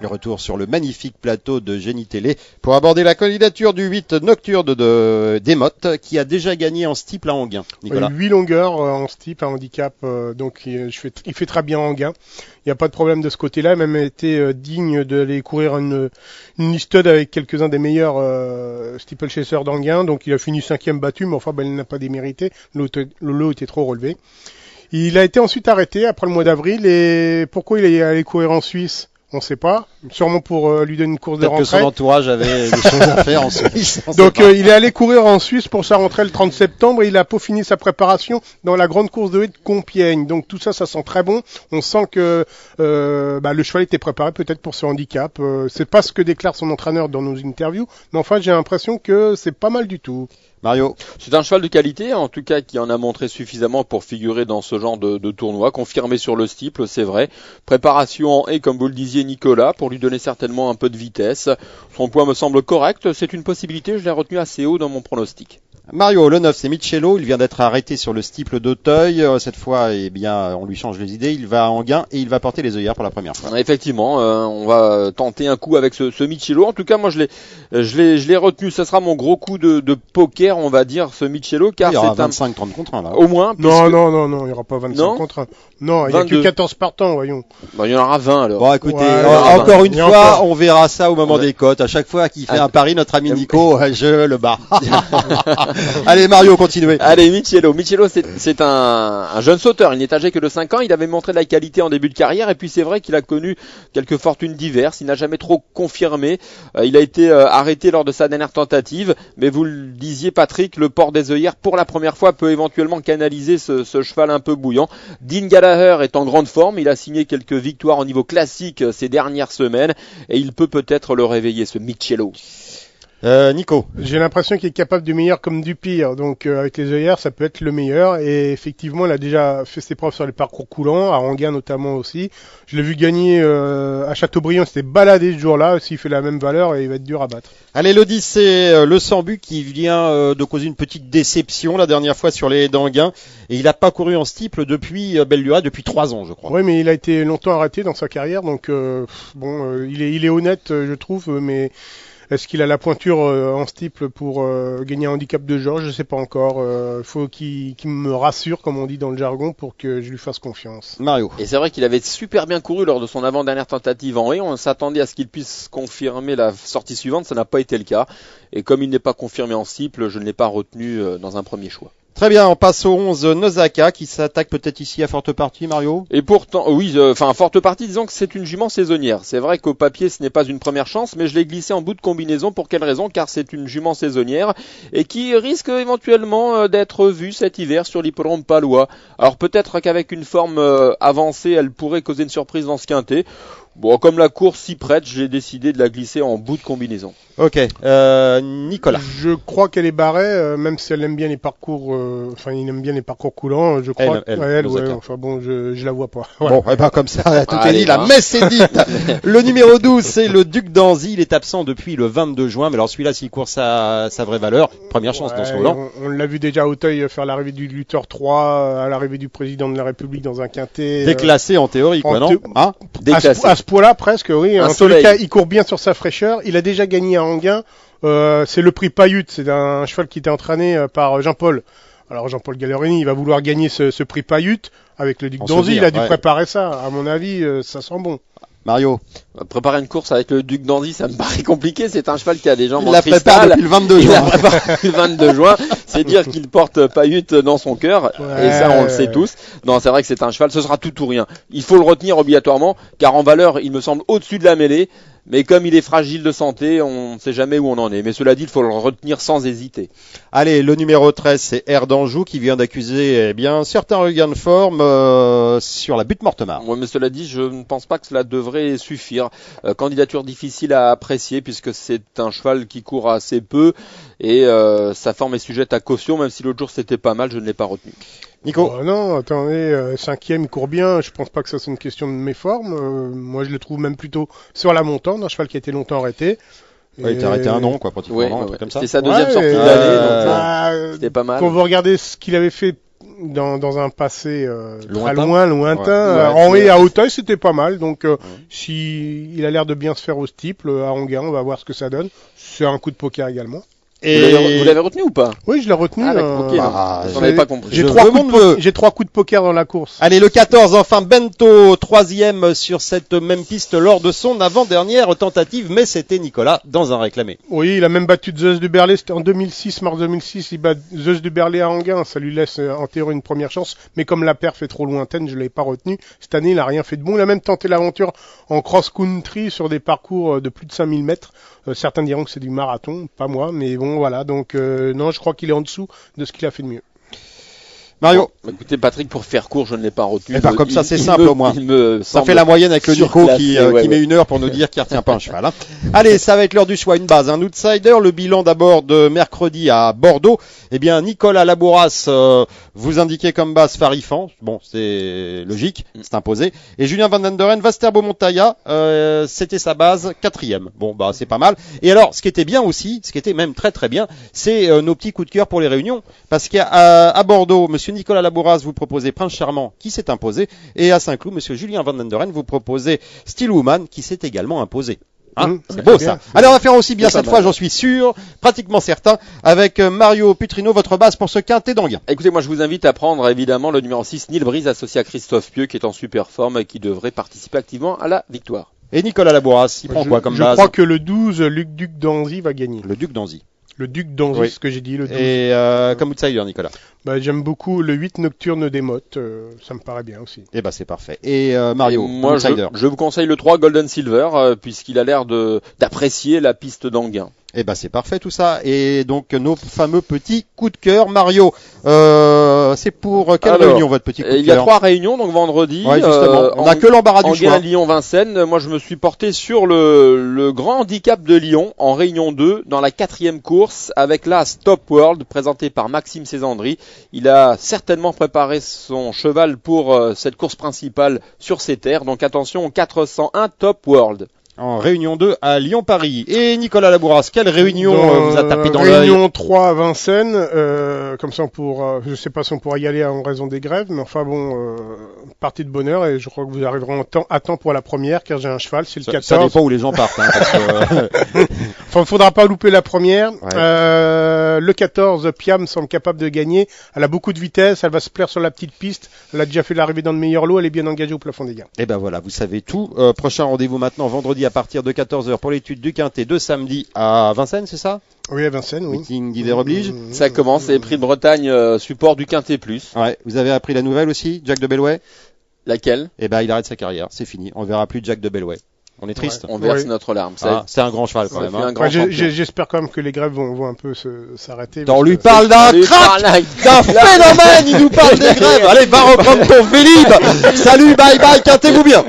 Le retour sur le magnifique plateau de Génie Télé pour aborder la candidature du 8 Nocturne d'Emotte qui a déjà gagné en steeple à Enghien. Nicolas. 8 longueurs en steeple à handicap, donc il fait très bien en Enghien. Il n'y a pas de problème de ce côté-là. Il a même été digne d'aller courir une listed avec quelques-uns des meilleurs steeplechasers d'Enghien. Donc il a fini 5e battu, mais enfin il n'a pas démérité. Le lot était trop relevé. Il a été ensuite arrêté après le mois d'avril. Et pourquoi il est allé courir en Suisse? On ne sait pas, sûrement pour lui donner une course de rentrée. Peut-être que son entourage avait des choses à faire en Suisse. Donc il est allé courir en Suisse pour sa rentrée le 30 septembre et il a peaufiné sa préparation dans la grande course de haie de Compiègne. Donc tout ça, ça sent très bon. On sent que le cheval était préparé peut-être pour ce handicap. C'est pas ce que déclare son entraîneur dans nos interviews, mais enfin j'ai l'impression que c'est pas mal du tout. Mario. C'est un cheval de qualité, en tout cas qui en a montré suffisamment pour figurer dans ce genre de tournoi, confirmé sur le steeple, c'est vrai. Préparation en haie, comme vous le disiez Nicolas, pour lui donner certainement un peu de vitesse. Son poids me semble correct, c'est une possibilité, je l'ai retenu assez haut dans mon pronostic. Mario, le 9, c'est Michello, il vient d'être arrêté sur le steeple d'Auteuil. Cette fois, on lui change les idées, il va à Enghien et il va porter les œillères pour la première fois. Effectivement, on va tenter un coup avec ce Michello. En tout cas, moi je l'ai retenu, ce sera mon gros coup de poker, on va dire, ce Michello, car il y aura c'est 25-30 contre 1 là. Au moins. Non, il n'y aura pas 25 contre 1. Non, il n'y a que 14 partants, voyons. Il y en aura 20 alors. Bon, écoutez, encore une fois, on verra ça au moment des cotes. À chaque fois qu'il fait un pari, notre ami Nico, je le bats. Allez Mario, continuez. Allez Michello, c'est un jeune sauteur, il n'est âgé que de 5 ans, il avait montré de la qualité en début de carrière et puis c'est vrai qu'il a connu quelques fortunes diverses, il n'a jamais trop confirmé, il a été arrêté lors de sa dernière tentative, mais vous le disiez Patrick, le port des œillères pour la première fois peut éventuellement canaliser ce cheval un peu bouillant. Dean Gallagher est en grande forme, il a signé quelques victoires au niveau classique ces dernières semaines et il peut peut-être le réveiller ce Michello. Nico. J'ai l'impression qu'il est capable du meilleur comme du pire. Donc avec les œillères, ça peut être le meilleur. Et effectivement, il a déjà fait ses preuves sur les parcours coulants, à Enghien notamment aussi. Je l'ai vu gagner à Châteaubriand, c'était baladé ce jour-là. S'il fait la même valeur, il va être dur à battre. Allez, l'Odyssée, le Sambu qui vient de causer une petite déception la dernière fois sur les haies d'Enghien. Et il n'a pas couru en steeple depuis belle lurette, depuis 3 ans, je crois. Oui, mais il a été longtemps arrêté dans sa carrière. Donc il est honnête, je trouve, mais... Est-ce qu'il a la pointure en steeple pour gagner un handicap de genre? Je sais pas encore. Faut qu'il me rassure, comme on dit dans le jargon, pour que je lui fasse confiance. Mario. Et c'est vrai qu'il avait super bien couru lors de son avant-dernière tentative en haie. On s'attendait à ce qu'il puisse confirmer la sortie suivante. Ça n'a pas été le cas. Et comme il n'est pas confirmé en steeple, je ne l'ai pas retenu dans un premier choix. Très bien, on passe au 11 Nosaka qui s'attaque peut-être ici à forte partie, Mario. Et pourtant, oui, forte partie, disons que c'est une jument saisonnière. C'est vrai qu'au papier, ce n'est pas une première chance, mais je l'ai glissé en bout de combinaison. Pour quelle raison? Car c'est une jument saisonnière et qui risque éventuellement d'être vue cet hiver sur l'hippodrome palois. Alors peut-être qu'avec une forme avancée, elle pourrait causer une surprise dans ce quintet. Bon, comme la course s'y prête, j'ai décidé de la glisser en bout de combinaison. Ok, Nicolas. Je crois qu'elle est barrée, même si elle aime bien les parcours, il aime bien les parcours coulants. Je crois je la vois pas. Voilà. Bon, comme ça, tout est dit, la messe est dite. Le numéro 12, c'est le Duc d'Anzy. Il est absent depuis le 22 juin, mais alors celui-là, s'il court sa vraie valeur, première chance dans ce moment. On l'a vu déjà à Auteuil faire l'arrivée du lutteur 3, à l'arrivée du président de la République dans un quintet. Déclassé en théorie, quoi, non? Déclassé. À ce point-là, presque, oui. En tous les cas, il court bien sur sa fraîcheur. Il a déjà gagné à Enghien. C'est le prix Paiute. C'est un cheval qui était entraîné par Jean-Paul. Alors Jean-Paul Gallerini, il va vouloir gagner ce prix Paiute avec le Duc d'Anzy. Il a dû préparer ça. À mon avis, ça sent bon. Mario. Préparer une course avec le Duc d'Anzy, ça me paraît compliqué. C'est un cheval qui a des jambes en cristal. Il l'a préparé depuis le 22 juin. Il l'a préparé depuis le 22 juin. C'est dire qu'il porte Paiute dans son cœur. Ouais. Et ça, on le sait tous. Non, c'est vrai que c'est un cheval. Ce sera tout ou rien. Il faut le retenir obligatoirement, car en valeur, il me semble au-dessus de la mêlée. Mais comme il est fragile de santé, on ne sait jamais où on en est. Mais cela dit, il faut le retenir sans hésiter. Allez, le numéro 13, c'est Air d'Anjou qui vient d'accuser certains regains de forme sur la butte Mortemart. Oui, mais cela dit, je ne pense pas que cela devrait suffire. Candidature difficile à apprécier puisque c'est un cheval qui court assez peu et sa forme est sujette à caution, même si l'autre jour c'était pas mal, je ne l'ai pas retenu. Nico. Non, attendez, 5e, il court bien. Je pense pas que ça soit une question de méforme. Moi, je le trouve même plutôt sur la montante, un cheval qui a été longtemps arrêté. Il a été arrêté un an, quoi, pratiquement, un truc comme ça. C'était sa deuxième sortie d'année, donc c'était pas mal. Quand vous regardez ce qu'il avait fait dans un passé très Lointain. lointain. Ouais. En haie à Auteuil, c'était pas mal. Donc, si il a l'air de bien se faire au steeple à Anguin, on va voir ce que ça donne. C'est un coup de poker également. Vous l'avez retenu ou pas? Oui, je l'ai retenu. Ah, d'accord, ok. J'en avais pas compris. J'ai Je 3 veux coups, mon neveu. j'ai 3 coups de poker dans la course. Allez, le 14, enfin, Bento, 3e sur cette même piste lors de son avant-dernière tentative, mais c'était Nicolas dans un réclamé. Oui, il a même battu Zeus du Berlay, c'était en 2006, mars 2006, il bat Zeus du Berlay à Anguin, ça lui laisse en théorie une première chance, mais comme la perf est trop lointaine, je l'ai pas retenu. Cette année, il a rien fait de bon, il a même tenté l'aventure en cross-country sur des parcours de plus de 5000 mètres. Certains diront que c'est du marathon, pas moi, mais bon, voilà, donc non, je crois qu'il est en dessous de ce qu'il a fait de mieux. Mario. Bon, écoutez, Patrick, pour faire court, je ne l'ai pas retenu. Eh ben, comme ça, c'est simple, au moins. Ça fait la moyenne avec le Nico qui met 1 heure pour nous dire qu'il retient pas un cheval. Hein. Allez, ça va être l'heure du choix, une base, un outsider. Le bilan d'abord de mercredi à Bordeaux. Eh bien, Nicolas Labouras, vous indiquez comme base Farifan. Bon, c'est logique, c'est imposé. Et Julien Van Denderen, Vasterbo-Montaya, c'était sa base, 4e. Bon, bah, c'est pas mal. Et alors, ce qui était bien aussi, ce qui était même très très bien, c'est nos petits coups de cœur pour les réunions. Parce qu'à Bordeaux, monsieur Nicolas Labouras, vous proposez Prince Charmant qui s'est imposé, et à Saint-Cloud, monsieur Julien Van Denderen, vous proposez Steel Woman qui s'est également imposé. Hein, c'est beau ça. Allez, on va faire aussi bien cette fois, j'en suis sûr, pratiquement certain, avec Mario Putrino, votre base pour ce quintet d'Anguin. Écoutez, moi je vous invite à prendre évidemment le numéro 6, Neil Brise, associé à Christophe Pieux, qui est en super forme et qui devrait participer activement à la victoire. Et Nicolas Labouras, il prend quoi comme base? Je crois que le 12, Luc Duc d'Anzy va gagner. Le Duc d'Anzy. Le Duc d'Anzy, Oui. ce que j'ai dit, le 12. Et comme outsider, Nicolas. Bah, j'aime beaucoup le 8 Nocturne des Mottes, ça me paraît bien aussi. Eh ben c'est parfait. Et Mario, Et moi outsider. je vous conseille le 3, Golden Silver, puisqu'il a l'air d'apprécier la piste d'Anguin. Eh ben c'est parfait tout ça. Et donc nos fameux petits coups de cœur, Mario. C'est pour quelle réunion votre petit coup de cœur? Il y a 3 réunions, donc vendredi. Ouais, justement. On n'a que l'embarras du choix. Anguin, Lyon, Vincennes. Moi, je me suis porté sur le grand handicap de Lyon en réunion 2 dans la 4e course avec la Stop World présentée par Maxime Césandry. Il a certainement préparé son cheval pour cette course principale sur ses terres. Donc attention au 401 Top World. En réunion 2 à Lyon-Paris. Et Nicolas Labouras, quelle réunion vous a tapé dans l'œil? Réunion 3 à Vincennes, comme ça je sais pas si on pourra y aller en raison des grèves, mais enfin bon, partie de bonheur et je crois que vous arriverez à temps pour la première car j'ai un cheval, c'est le 14. Ça dépend où les gens partent. Hein, parce que, enfin, faudra pas louper la première. Ouais. Le 14, Piam semble capable de gagner. Elle a beaucoup de vitesse, elle va se plaire sur la petite piste. Elle a déjà fait l'arrivée dans le meilleur lot, elle est bien engagée au plafond des gains. et ben voilà, vous savez tout. Prochain rendez-vous maintenant, vendredi à partir de 14h pour l'étude du quintet de samedi à Vincennes, c'est ça? Oui, à Vincennes, oui. Meeting d'hiver oblige. Ça commence, c'est Prix de Bretagne, support du Quintet Plus. Ouais, vous avez appris la nouvelle aussi, Jack de Belway? Laquelle? Eh ben il arrête sa carrière, c'est fini. On verra plus Jack de Belway. On est triste. On verse Oui. notre larme. C'est un grand cheval quand Ça même. fait Hein. un grand Enfin, champion. j'espère quand même que les grèves vont un peu s'arrêter. On parce lui que- parle d'un Lui crack, parle d'un phénomène, il nous parle des grèves. Allez, va reprendre ton Vélib. Salut, bye bye, quintez-vous bien.